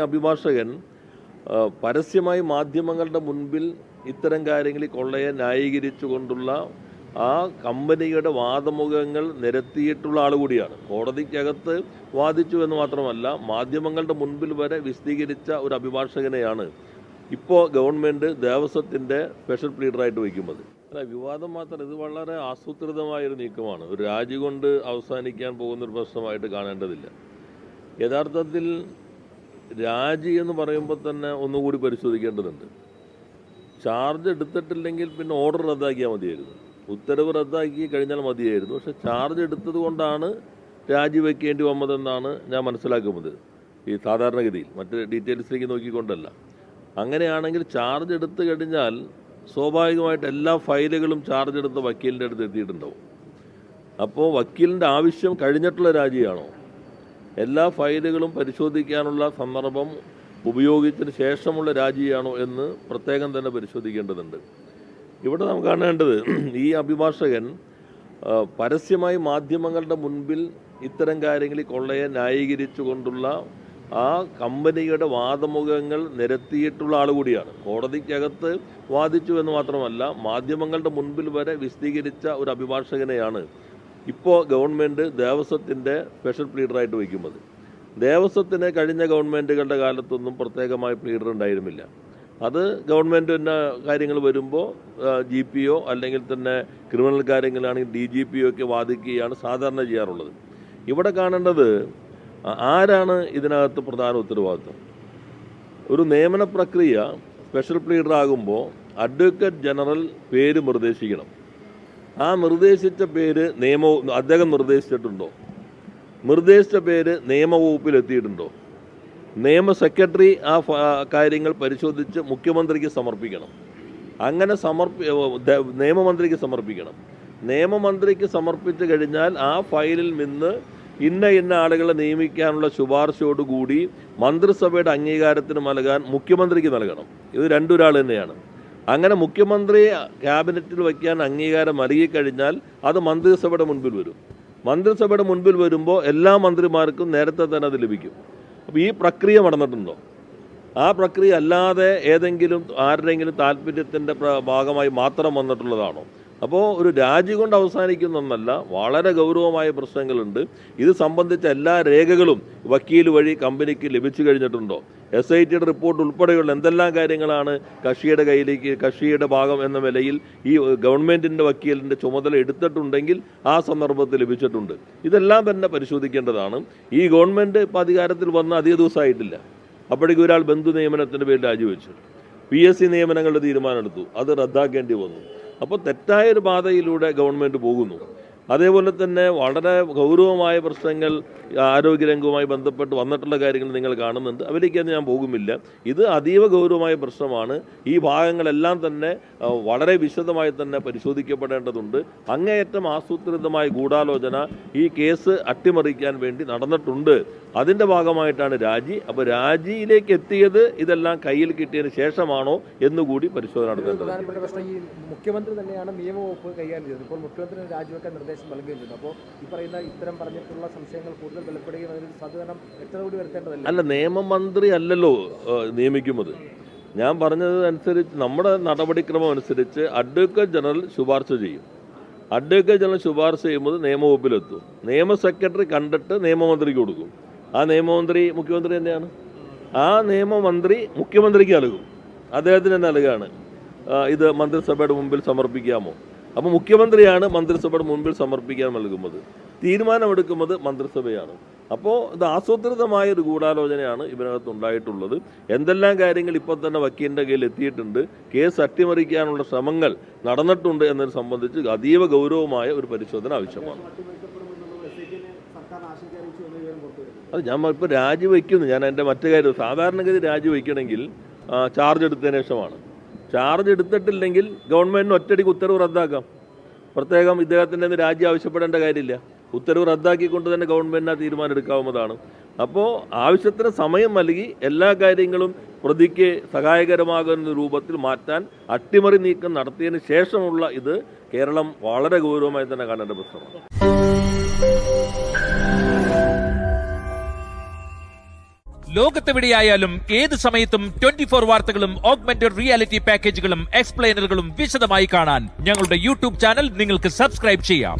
അഭിഭാഷകൻ പരസ്യമായി മാധ്യമങ്ങളുടെ മുൻപിൽ ഇത്തരം കാര്യങ്ങളിൽ കൊള്ളയെ ന്യായീകരിച്ചുകൊണ്ടുള്ള ആ കമ്പനിയുടെ വാദമുഖങ്ങൾ നിരത്തിയിട്ടുള്ള ആൾ കൂടിയാണ്. കോടതിക്കകത്ത് വാദിച്ചു എന്ന് മാത്രമല്ല, മാധ്യമങ്ങളുടെ മുൻപിൽ വരെ വിശദീകരിച്ച ഒരു അഭിഭാഷകനെയാണ് ഇപ്പോൾ ഗവൺമെൻറ് ദേവസ്വത്തിൻ്റെ സ്പെഷ്യൽ പ്ലീഡറായിട്ട് വയ്ക്കുന്നത്. അല്ല, വിവാദം മാത്രം, ഇത് വളരെ ആസൂത്രിതമായൊരു നീക്കമാണ്. ഒരു രാജി കൊണ്ട് അവസാനിക്കാൻ പോകുന്നൊരു പ്രശ്നമായിട്ട് കാണേണ്ടതില്ല. യഥാർത്ഥത്തിൽ രാജി എന്ന് പറയുമ്പോൾ തന്നെ ഒന്നുകൂടി പരിശോധിക്കേണ്ടതുണ്ട്. ചാർജ് എടുത്തിട്ടില്ലെങ്കിൽ പിന്നെ ഓർഡർ റദ്ദാക്കിയാൽ മതിയായിരുന്നു, ഉത്തരവ് റദ്ദാക്കി കഴിഞ്ഞാൽ മതിയായിരുന്നു. പക്ഷേ ചാർജ് എടുത്തത് കൊണ്ടാണ് രാജിവെക്കേണ്ടി വന്നതെന്നാണ് ഞാൻ മനസ്സിലാക്കുന്നത് ഈ സാധാരണഗതിയിൽ, മറ്റ് ഡീറ്റെയിൽസിലേക്ക് നോക്കിക്കൊണ്ടല്ല. അങ്ങനെയാണെങ്കിൽ ചാർജ് എടുത്തു കഴിഞ്ഞാൽ സ്വാഭാവികമായിട്ട് എല്ലാ ഫയലുകളും ചാർജ് എടുത്ത വക്കീലിൻ്റെ അടുത്ത് എത്തിയിട്ടുണ്ടാവും. അപ്പോൾ വക്കീലിൻ്റെ ആവശ്യം കഴിഞ്ഞിട്ടുള്ള രാജിയാണോ, എല്ലാ ഫയലുകളും പരിശോധിക്കാനുള്ള സന്ദർഭം ഉപയോഗിച്ചതിന് ശേഷമുള്ള രാജിയാണോ എന്ന് പ്രത്യേകം തന്നെ പരിശോധിക്കേണ്ടതുണ്ട്. ഇവിടെ നാം കാണേണ്ടത്, ഈ അഭിഭാഷകൻ പരസ്യമായി മാധ്യമങ്ങളുടെ മുൻപിൽ ഇത്തരം കാര്യങ്ങളിൽ കൊള്ളയെ ന്യായീകരിച്ചുകൊണ്ടുള്ള ആ കമ്പനിയുടെ വാദമുഖങ്ങൾ നിരത്തിയിട്ടുള്ള ആൾ കൂടിയാണ്. കോടതിക്കകത്ത് വാദിച്ചു എന്ന് മാത്രമല്ല, മാധ്യമങ്ങളുടെ മുൻപിൽ വരെ വിശദീകരിച്ച ഒരു അഭിഭാഷകനെയാണ് ഇപ്പോൾ ഗവൺമെൻറ് ദേവസ്വത്തിൻ്റെ സ്പെഷ്യൽ പ്ലീഡറായിട്ട് വയ്ക്കുന്നത്. ദേവസ്വത്തിന് കഴിഞ്ഞ ഗവൺമെൻറ്റുകളുടെ കാലത്തൊന്നും പ്രത്യേകമായ പ്ലീഡർ ഉണ്ടായിരുന്നില്ല. അത് ഗവൺമെൻറ് തന്നെ കാര്യങ്ങൾ വരുമ്പോൾ GPO അല്ലെങ്കിൽ തന്നെ ക്രിമിനൽ കാര്യങ്ങളാണെങ്കിൽ DGPO ഒക്കെ വാദിക്കുകയാണ് സാധാരണ ചെയ്യാറുള്ളത്. ഇവിടെ കാണേണ്ടത് ആരാണ് ഇതിനകത്ത് പ്രധാന ഉത്തരവാദിത്വം. ഒരു നിയമന പ്രക്രിയ സ്പെഷ്യൽ പ്ലീഡറാകുമ്പോൾ അഡ്വക്കേറ്റ് ജനറൽ പേര് നിർദ്ദേശിക്കണം. ആ നിർദ്ദേശിച്ച പേര് അദ്ദേഹം നിർദ്ദേശിച്ചിട്ടുണ്ടോ, നിർദ്ദേശിച്ച പേര് നിയമവകുപ്പിൽ എത്തിയിട്ടുണ്ടോ, നിയമ സെക്രട്ടറി ആ കാര്യങ്ങൾ പരിശോധിച്ച് മുഖ്യമന്ത്രിക്ക് സമർപ്പിക്കണം. അങ്ങനെ നിയമമന്ത്രിക്ക് സമർപ്പിക്കണം. നിയമമന്ത്രിക്ക് സമർപ്പിച്ചു കഴിഞ്ഞാൽ ആ ഫയലിൽ നിന്ന് ഇന്ന ആളുകളെ നിയമിക്കാനുള്ള ശുപാർശയോടുകൂടി മന്ത്രിസഭയുടെ അംഗീകാരത്തിന് നൽകാൻ മുഖ്യമന്ത്രിക്ക് നൽകണം. ഇത് രണ്ടൊരാൾ തന്നെയാണ്. അങ്ങനെ മുഖ്യമന്ത്രി ക്യാബിനറ്റിൽ വയ്ക്കാൻ അംഗീകാരം നൽകിക്കഴിഞ്ഞാൽ അത് മന്ത്രിസഭയുടെ മുൻപിൽ വരും. മന്ത്രിസഭയുടെ മുൻപിൽ വരുമ്പോൾ എല്ലാ മന്ത്രിമാർക്കും നേരത്തെ തന്നെ അത് ലഭിക്കും. അപ്പോൾ ഈ പ്രക്രിയ നടന്നിട്ടുണ്ടോ? ആ പ്രക്രിയ അല്ലാതെ ആരുടെയെങ്കിലും താല്പര്യത്തിൻ്റെ ഭാഗമായി മാത്രം വന്നിട്ടുള്ളതാണോ? അപ്പോൾ ഒരു രാജി കൊണ്ട് അവസാനിക്കുന്നൊന്നല്ല, വളരെ ഗൗരവമായ പ്രശ്നങ്ങളുണ്ട്. ഇത് സംബന്ധിച്ച എല്ലാ രേഖകളും വക്കീൽ വഴി കമ്പനിക്ക് ലഭിച്ചു കഴിഞ്ഞിട്ടുണ്ടോ? SITയുടെ റിപ്പോർട്ട് ഉൾപ്പെടെയുള്ള എന്തെല്ലാം കാര്യങ്ങളാണ് കക്ഷിയുടെ ഭാഗം എന്ന നിലയിൽ ഈ ഗവൺമെൻറ്റിൻ്റെ വക്കീലിൻ്റെ ചുമതല എടുത്തിട്ടുണ്ടെങ്കിൽ ആ സന്ദർഭത്തിൽ ലഭിച്ചിട്ടുണ്ട്. ഇതെല്ലാം തന്നെ പരിശോധിക്കേണ്ടതാണ്. ഈ ഗവൺമെൻറ് ഇപ്പോൾ അധികാരത്തിൽ വന്ന അധിക ദിവസമായിട്ടില്ല, അപ്പോഴേക്കും ഒരാൾ ബന്ധു നിയമനത്തിൻ്റെ പേരിൽ രാജിവെച്ചു. PSC നിയമനങ്ങളുടെ തീരുമാനമെടുത്തു, അത് റദ്ദാക്കേണ്ടി വന്നു. അപ്പോൾ തെറ്റായൊരു പാതയിലൂടെ ഗവൺമെൻറ് പോകുന്നു. അതേപോലെ തന്നെ വളരെ ഗൗരവമായ പ്രശ്നങ്ങൾ ആരോഗ്യരംഗവുമായി ബന്ധപ്പെട്ട് വന്നിട്ടുള്ള കാര്യങ്ങൾ നിങ്ങൾ കാണുന്നുണ്ട്. അതിലേക്കൊന്നും ഞാൻ പോകുന്നില്ല. ഇത് അതീവ ഗൗരവമായ പ്രശ്നമാണ്. ഈ ഭാഗങ്ങളെല്ലാം തന്നെ വളരെ വിശദമായി തന്നെ പരിശോധിക്കപ്പെടേണ്ടതുണ്ട്. അങ്ങേയറ്റം ആസൂത്രിതമായ ഗൂഢാലോചന ഈ കേസ് അട്ടിമറിക്കാൻ വേണ്ടി നടന്നിട്ടുണ്ട്. അതിൻ്റെ ഭാഗമായിട്ടാണ് രാജി. അപ്പോൾ രാജിയിലേക്ക് എത്തിയത് ഇതെല്ലാം കയ്യിൽ കിട്ടിയതിന് ശേഷമാണോ എന്നുകൂടി പരിശോധന നടത്തേണ്ടത്. മുഖ്യമന്ത്രി തന്നെയാണ് നിയമവകുപ്പ് കൈകാര്യം ചെയ്തത്. ഇപ്പോൾ മുഖ്യമന്ത്രിന് രാജിവെക്കാൻ നിർദ്ദേശം നൽകുകയും ചെയ്തു. അപ്പോൾ ഈ പറയുന്ന ഇത്തരം പറഞ്ഞിട്ടുള്ള സംശയങ്ങൾ കൂടുതൽ വെളിപ്പെടുകയും അതിന് സാധുതരണം വ്യക്തത കൂടി വരുത്തേണ്ടതല്ല. അല്ല, നിയമമന്ത്രി അല്ലല്ലോ നിയമിക്കുന്നത്. ഞാൻ പറഞ്ഞത് അനുസരിച്ച് നമ്മുടെ നടപടിക്രമം അനുസരിച്ച് അഡ്വക്കേറ്റ് ജനറൽ ശുപാർശ ചെയ്യും. അഡ്വക്കേറ്റ് ജനറൽ ശുപാർശ ചെയ്യുമ്പോൾ നിയമവകുപ്പിലെത്തും. നിയമ സെക്രട്ടറി കണ്ടിട്ട് നിയമമന്ത്രിക്ക് കൊടുക്കും. ആ നിയമമന്ത്രി മുഖ്യമന്ത്രി തന്നെയാണ്. ആ നിയമമന്ത്രി മുഖ്യമന്ത്രിക്ക് നൽകും, അദ്ദേഹത്തിന് നൽകുകയാണ്. ഇത് മന്ത്രിസഭയുടെ മുമ്പിൽ സമർപ്പിക്കാമോ? അപ്പോൾ മുഖ്യമന്ത്രിയാണ് മന്ത്രിസഭയുടെ മുൻപിൽ സമർപ്പിക്കാൻ നൽകുന്നത്. തീരുമാനമെടുക്കുന്നത് മന്ത്രിസഭയാണ്. അപ്പോൾ ഇത് ആസൂത്രിതമായ ഒരു ഗൂഢാലോചനയാണ് ഇതിനകത്ത് ഉണ്ടായിട്ടുള്ളത്. എന്തെല്ലാം കാര്യങ്ങൾ ഇപ്പോൾ തന്നെ വക്കീലിൻ്റെ കയ്യിൽ എത്തിയിട്ടുണ്ട്, കേസ് അട്ടിമറിക്കാനുള്ള ശ്രമങ്ങൾ നടന്നിട്ടുണ്ട് എന്നതിനെ സംബന്ധിച്ച് അതീവ ഗൗരവമായ ഒരു പരിശോധന ആവശ്യമാണ്. അത് ഞാൻ ഇപ്പോൾ രാജിവെക്കുന്നു. ഞാൻ എൻ്റെ മറ്റു കാര്യം, സാധാരണഗതി രാജിവെക്കണമെങ്കിൽ ചാർജ് എടുത്തതിന് ശേഷമാണ്. ചാർജ് എടുത്തിട്ടില്ലെങ്കിൽ ഗവൺമെൻറ്റിന് ഒറ്റയടിക്ക് ഉത്തരവ് റദ്ദാക്കാം. പ്രത്യേകം ഇദ്ദേഹത്തിൻ്റെ രാജി ആവശ്യപ്പെടേണ്ട കാര്യമില്ല. ഉത്തരവ് റദ്ദാക്കിക്കൊണ്ട് തന്നെ ഗവൺമെൻറ്റിന് ആ തീരുമാനം എടുക്കാവുന്നതാണ്. അപ്പോൾ ആവശ്യത്തിന് സമയം നൽകി എല്ലാ കാര്യങ്ങളും പ്രതിക്ക് സഹായകരമാകുന്ന രൂപത്തിൽ മാറ്റാൻ അട്ടിമറി നീക്കം നടത്തിയതിന് ശേഷമുള്ള ഇത് കേരളം വളരെ ഗൗരവമായി തന്നെ കാണേണ്ട പ്രശ്നമാണ്. ലോകത്തെവിടെയായാലും ഏത് സമയത്തും 24 വാർത്തകളും ഓഗ്മെന്റഡ് റിയാലിറ്റി പാക്കേജുകളും എക്സ്പ്ലെയിനറുകളും വിശദമായി കാണാൻ ഞങ്ങളുടെ യൂട്യൂബ് ചാനൽ നിങ്ങൾക്ക് സബ്സ്ക്രൈബ് ചെയ്യാം.